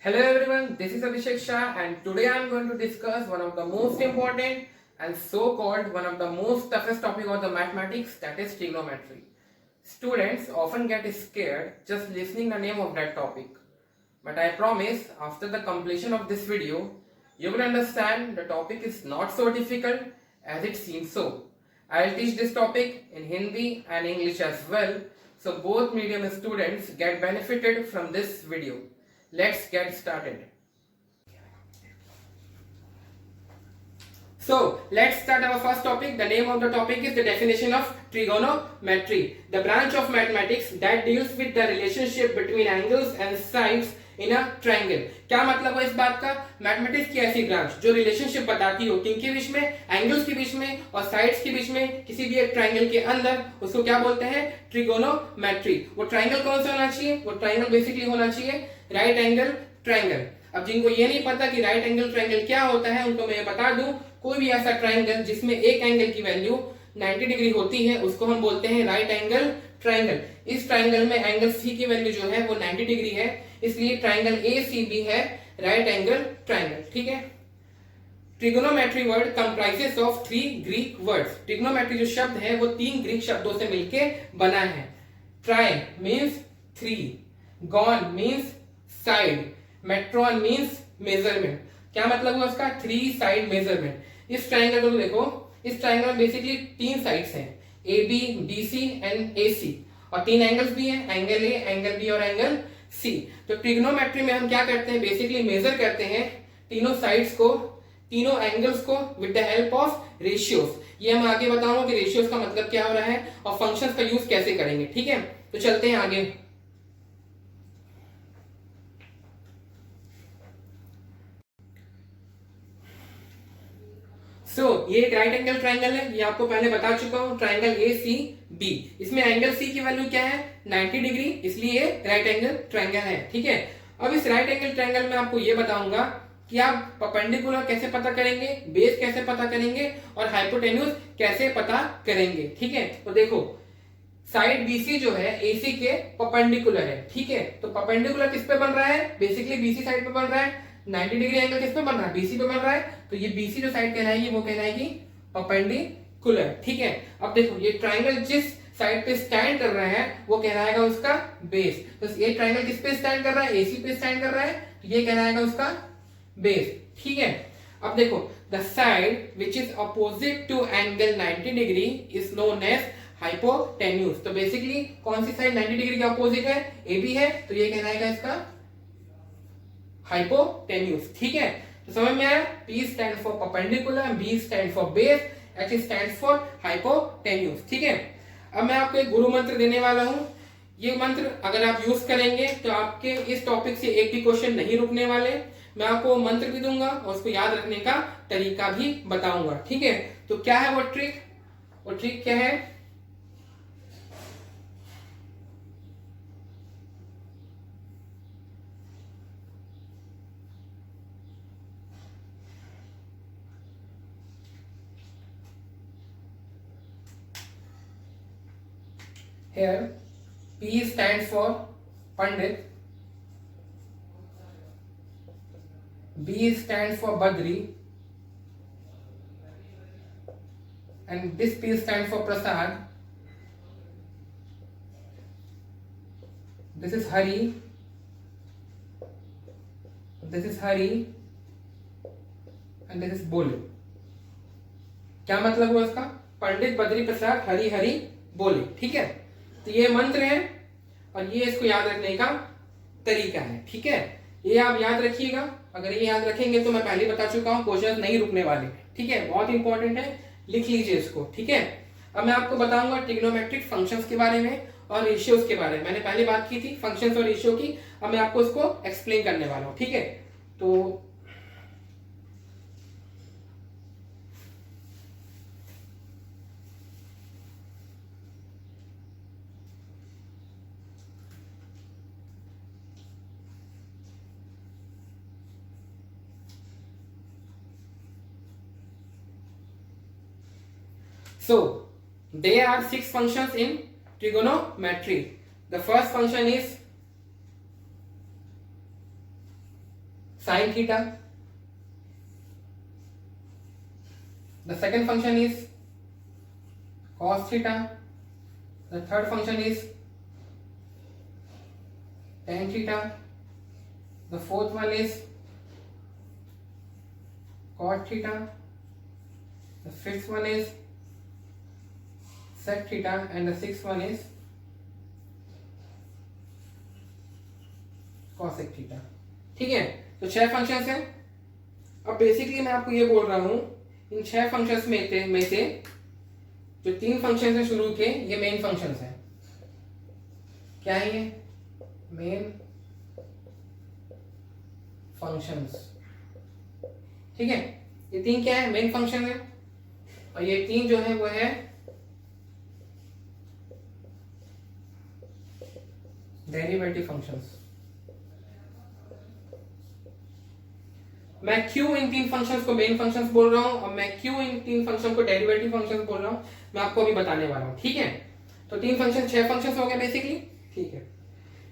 Hello everyone, this is Abhishek Shah and today I am going to discuss one of the most important and so-called one of the most toughest topic of the mathematics, that is trigonometry. Students often get scared just listening the name of that topic. But I promise after the completion of this video, you will understand the topic is not so difficult as it seems so. I will teach this topic in Hindi and English as well, so both medium students get benefited from this video. Let's get started. So let's start our first topic. The name of the topic is the definition of trigonometry, the branch of mathematics that deals with the relationship between angles and sides in a triangle. क्या मतलब है इस बात का? Mathematics की ऐसी branch जो relationship बताती हो किनके बीच में, एंगल्स के बीच में और साइड्स के बीच में, किसी भी एक ट्राइंगल के अंदर, उसको क्या बोलते हैं? ट्रिगोनोमेट्री. वो ट्राइंगल कौन सा होना चाहिए? वो ट्राइंगल बेसिकली होना चाहिए राइट एंगल ट्राइंगल. अब जिनको ये नहीं पता कि राइट एंगल ट्राइंगल क्या होता है, उनको मैं ये बता दूं, कोई भी ऐसा ट्राइंगल जिसमें एक एंगल की वैल्यू 90 डिग्री होती है उसको हम बोलते हैं राइट एंगल ट्राइंगल. इस ट्राइंगल में एंगल सी की वैल्यू जो है वो 90 डिग्री है, इसलिए ट्राइंगल ए सी बी है राइट एंगल ट्राइंगल. ठीक है. Trigonometry word comprises of 3 Greek words. Trigonometry जो शब्द है वो 3 ग्रीक शब्दों से मिलके बना है. Tri means 3, gon means side, metron means measurement. क्या मतलब हुआ उसका? 3 साइड मेजरमेंट. इस ट्राइंगल को देखो, इस ट्राइंगल में बेसिकली 3 साइड्स हैं, A B D C and A C, और 3 एंगल्स भी हैं, एंगल ए, एंगल बी और एंगल सी. तो ट्रिग्नोमेट्री में हम क्या करते हैं? बेसिकली मेजर करते हैं तीनों साइड्स को, तीनों एंगल्स को with the help of ratios. ये हम आगे बताऊंगा कि रेशियोज का मतलब क्या हो रहा है और फंक्शंस का यूज कैसे करेंगे. ठीक है, तो चलते हैं आगे. ये एक राइट एंगल ट्राइंगल है, ये आपको पहले बता चुका हूं, ट्राइंगल ए सी बी. इसमें एंगल सी की वैल्यू क्या है? 90 डिग्री, इसलिए ये राइट एंगल ट्राइंगल है. ठीक है. अब इस राइट एंगल ट्राइंगल में आपको ये बताऊंगा कि आप परपेंडिकुलर कैसे पता करेंगे, बेस कैसे पता करेंगे और हाइपोटेन्यूज कैसे पता करेंगे. ठीक है. तो देखो, साइड बीसी जो है एसी के परपेंडिकुलर है. ठीक है. तो परपेंडिकुलर किस पे बन रहा है? बेसिकली बीसी साइड पे बन रहा है. 90 डिग्री एंगल किस पे बन रहा है? बीसी पे बन रहा है. तो ये बीसी जो साइड कहलाएगी वो कहलाएगी परपेंडिकुलर. ठीक है. अब देखो, ये ट्राइंगल जिस साइड पे स्टैंड कर रहा है वो कहलाएगा उसका बेस. तो ये ट्राइंगल किस पे स्टैंड कर रहा है? एसी पे स्टैंड कर रहा है, तो ये कहलाएगा उसका बेस. ठीक है. अब देखो, the side which is opposite to angle 90 degree is known as hypotenuse. तो बेसिकली कौन सी साइड 90 डिग्री के अपोजिट है? ए बी है, तो ये कहलाएगा इसका हाइपोटेन्यूज. ठीक है. तो समझ में आया? P stand for perpendicular, B stand for base, H stand for hypotenuse. ठीक है. अब मैं आपको एक गुरु मंत्र देने वाला हूं. ये मंत्र अगर आप यूज करेंगे तो आपके इस टॉपिक से एक भी क्वेश्चन नहीं रुकने वाले. मैं आपको मंत्र भी दूंगा और उसको याद रखने का तरीका भी बताऊंगा. ठीक है. तो क्या है वो ट्रिक? वो ट्रिक क्या है? Here P stands for Pandit, B stands for Badri, and this P stands for Prasad. This is Hari, this is Hari, and this is Bole. क्या मतलब हुआ इसका? पंडित, बद्री, प्रसाद, हरि हरि बोले. ठीक है. तो ये मंत्र है और ये इसको याद रखने का तरीका है. ठीक है. ये आप याद रखिएगा. अगर ये याद रखेंगे तो मैं पहले बता चुका हूं क्वेश्चन नहीं रुकने वाले. ठीक है. बहुत इंपॉर्टेंट है, लिख लीजिए इसको. ठीक है. अब मैं आपको बताऊंगा ट्रिग्नोमेट्रिक फंक्शंस के बारे में और रेशियोज के बारे में. मैंने पहले बात की थी फंक्शंस और रेशियो की, अब मैं आपको इसको एक्सप्लेन करने वाला हूं. ठीक है. तो So, there are 6 functions in trigonometry. The first function is sin theta. The second function is cos theta. The third function is tan theta. The fourth one is cot theta. The fifth one is sec theta and the sixth one is cosec theta. ठीक है, तो 6 functions हैं. अब basically मैं आपको ये बोल रहा हूं, इन 6 फंक्शंस में से जो 3 फंक्शंस हैं शुरू के, ये मेन फंक्शंस हैं. क्या है ये? Main functions. ठीक है, ये 3 क्या है? मेन फंक्शन है. और ये 3 जो है वो है डेरिवेटिव फंक्शंस. मैं क्यों इन 3 फंक्शंस को मेन फंक्शंस बोल रहा हूं और मैं क्यों इन 3 फंक्शन को डेरिवेटिव फंक्शंस बोल रहा हूं, मैं आपको अभी बताने वाला हूं. ठीक है, तो 3 फंक्शन 6 फंक्शंस हो गए बेसिकली. ठीक है,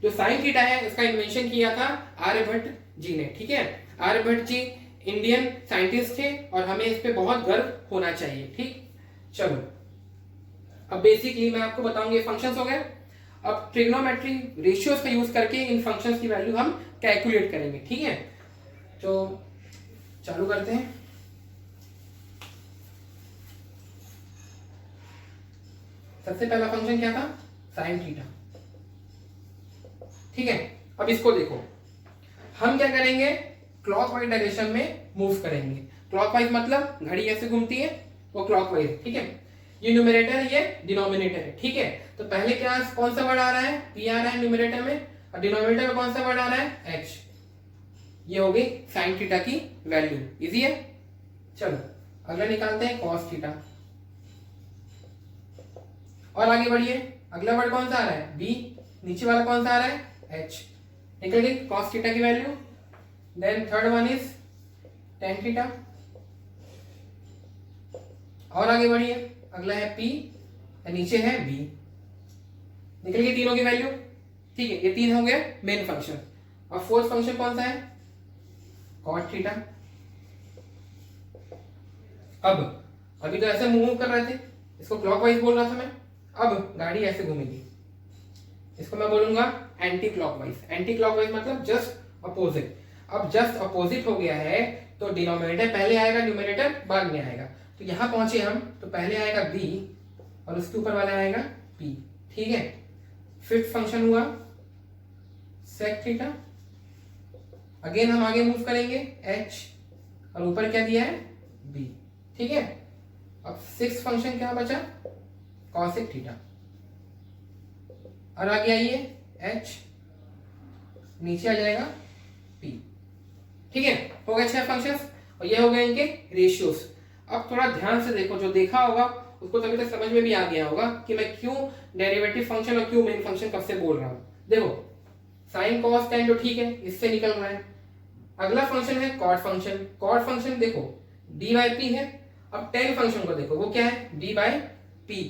जो साइन थीटा है इसका इन्वेंशन किया था आर्यभट्ट जी ने. ठीक है, आर्यभट्ट जी इंडियन साइंटिस्ट थे और हमें इस पे बहुत गर्व होना चाहिए. ठीक, चलो अब बेसिकली मैं आपको बताऊंगा ये फंक्शंस हो गए. अब ट्रिग्नोमेट्री रेशियोज का यूज करके इन फंक्शंस की वैल्यू हम कैलकुलेट करेंगे. ठीक है, तो चालू करते हैं. सबसे पहला फंक्शन क्या था? Sine theta. ठीक है, अब इसको देखो, हम क्या करेंगे? क्लॉकवाइज डायरेक्शन में मूव करेंगे. क्लॉकवाइज मतलब घड़ी ऐसे घूमती है, वो क्लॉकवाइज. ठीक है, ये न्यूमरेटर है, ये डिनोमिनेटर है. ठीक है, तो पहले क्या कौन सा वर्ड आ रहा है? पी आ रहा है न्यूमरेटर में, और डिनोमिनेटर में कौन सा वर्ड आ रहा है? एच. ये हो गई साइन थीटा की वैल्यू. इजी है. चलो अगला निकालते हैं कॉस थीटा. और आगे बढ़िए, अगला वर्ड कौन सा आ रहा है? बी. नीचे वाला कौन सा आ रहा है? एच. निकल गई कॉस थीटा की value. Then third one is tan theta. और आगे बढ़िए, अगला है पी, नीचे है बी. निकल गई तीनों की वैल्यू. ठीक है, ये 3 हो गए मेन फंक्शन. और फोर्थ फंक्शन कौन सा है? Cot theta. अब अभी तो ऐसे मूव कर रहे थे, इसको क्लॉकवाइज बोल रहा था मैं. अब गाड़ी ऐसे घूमेगी, इसको मैं बोलूंगा एंटी क्लॉकवाइज. एंटी क्लॉकवाइज मतलब जस्ट अपोजिट. अब जस्ट अपोजिट हो गया है तो डिनोमिनेटर पहले आएगा, न्यूमरेटर बाद में आएगा. तो यहां पहुंचे हम तो पहले आएगा बी और उसके ऊपर वाला आएगा पी. ठीक है, फिफ्थ फंक्शन हुआ सेक थीटा. अगेन हम आगे मूव करेंगे एच और ऊपर क्या दिया है? बी. ठीक है, अब सिक्स फंक्शन क्या बचा? Cosec theta. और आगे आइए एच, नीचे आ जाएगा पी. ठीक है, हो गए 6 फंक्शंस और ये हो गए इनके रेशियोज. अब थोड़ा ध्यान से देखो, जो देखा होगा उसको तभी तक समझ में भी आ गया होगा कि मैं क्यों डेरिवेटिव फंक्शन और क्यों मेन फंक्शन कब से बोल रहा हूं. देखो साइन कॉस टेन तो ठीक है, इससे निकल रहा है. अगला फंक्शन है कॉट फंक्शन. कॉट फंक्शन देखो डी बाई पी है. अब टेन फंक्शन को देखो, वो क्या है? D by P.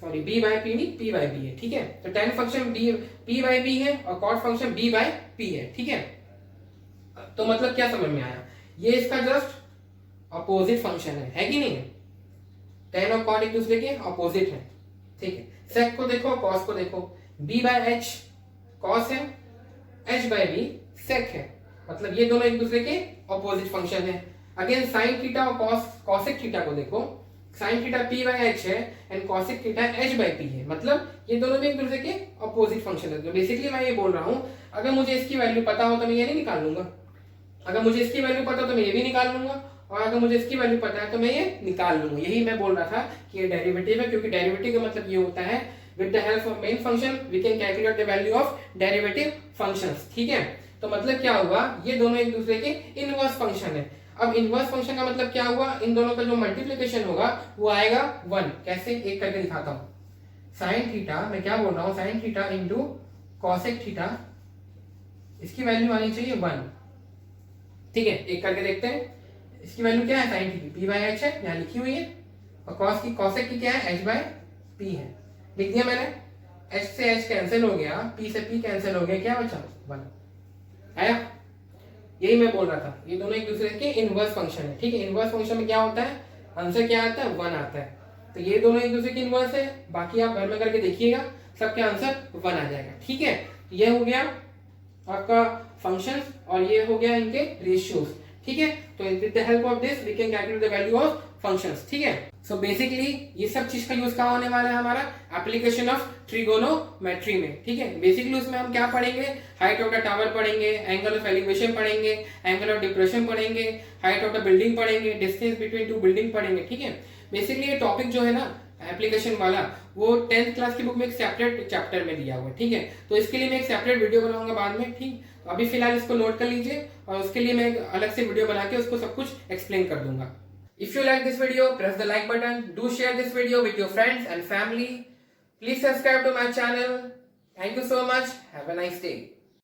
Sorry, B by P नहीं, पी बाई बी है. ठीक है, तो tan function D P by B है और cot function B by P है. ठीक है, तो मतलब क्या समझ में आया? ये इसका जस्ट अपोजिट फंक्शन है कि नहीं? टेन और कॉट एक दूसरे के अपोजिट है. ठीक है, सेक को देखो, कॉस को देखो. बी बाई एच कॉस है, एच बाई बी सेक है, मतलब ये दोनों एक दूसरे के अपोजिट फंक्शन है. अगेन साइन थीटा और कॉसेक थीटा को देखो. Sine theta P by H है and cosec theta H by P है, मतलब ये दोनों भी एक दूसरे के अपोजिट फंक्शन है. तो बेसिकली मैं ये बोल रहा हूं, अगर मुझे इसकी वैल्यू पता हो तो मैं ये नहीं निकाल लूंगा. अगर मुझे इसकी वैल्यू पता हो तो मैं ये भी निकाल लूंगा, और अगर मुझे इसकी वैल्यू पता है तो मैं ये निकाल लूंगा. यही मैं बोल रहा था कि ये डेरिवेटिव है, क्योंकि डेरिवेटिव का मतलब ये होता है with the help of main function we can calculate the value of derivative functions. ठीक है, तो मतलब क्या हुआ? ये दोनों एक दूसरे के इनवर्स फंक्शन है. अब इनवर्स फंक्शन का मतलब क्या हुआ? इन दोनों का जो मल्टीप्लिकेशन होगा वो आएगा 1. कैसे? एक करके दिखाता हूं. साइन थीटा, मैं क्या बोल रहा हूं? Sine theta into cosec theta, इसकी वैल्यू आनी चाहिए 1. ठीक है, एक करके देखते हैं. इसकी वैल्यू क्या है? Sign theta P by H है, यहाँ लिखी हुई है, और कॉस की कॉसेक की क्या है? एच बाई पी है. लिख दिया मैंने. एच से एच कैंसिल हो गया, पी से पी कैंसिल हो गया, क्या बचा? 1 आया. यही मैं बोल रहा था, ये दोनों एक दूसरे के इनवर्स फंक्शन है, ठीक है। इनवर्स फंक्शन में क्या होता है, आंसर क्या आता है, 1 आता है। तो ये दोनों एक दूसरे के इनवर्स है, बाकी आप घर में करके देखिएगा, सबके आंसर 1 आ जाएगा, ठीक है। ये हो गया आपका फंक्शंस और ये हो गया इनके रेशियोज, ठीक है। तो with the help of this we can calculate the value of functions, ठीक है। सो बेसिकली ये सब चीज का यूज कहाँ होने वाला है, हमारा एप्लीकेशन ऑफ ट्रिगोनोमेट्री में, ठीक है। बेसिकली उसमें हम क्या पढ़ेंगे, हाइट ऑफ द टावर पढ़ेंगे, एंगल ऑफ एलिवेशन पढ़ेंगे, एंगल ऑफ डिप्रेशन पढ़ेंगे, हाइट ऑफ द बिल्डिंग पढ़ेंगे, डिस्टेंस बिटवीन टू बिल्डिंग पढ़ेंगे, ठीक है। बेसिकली ये टॉपिक जो है ना एप्लीकेशन वाला, वो 10th क्लास की बुक में एक सेपरेट चैप्टर में दिया हुआ है, ठीक है। तो इसके लिए मैं एक सेपरेट वीडियो बनाऊंगा बाद में, ठीक। अभी फिलहाल इसको नोट कर लीजिए और उसके लिए मैं एक अलग से वीडियो बना के उसको सब कुछ एक्सप्लेन कर दूंगा। If you like this video, press the like button. Do share this video with your friends and family. Please subscribe to my channel. Thank you so much. Have a nice day.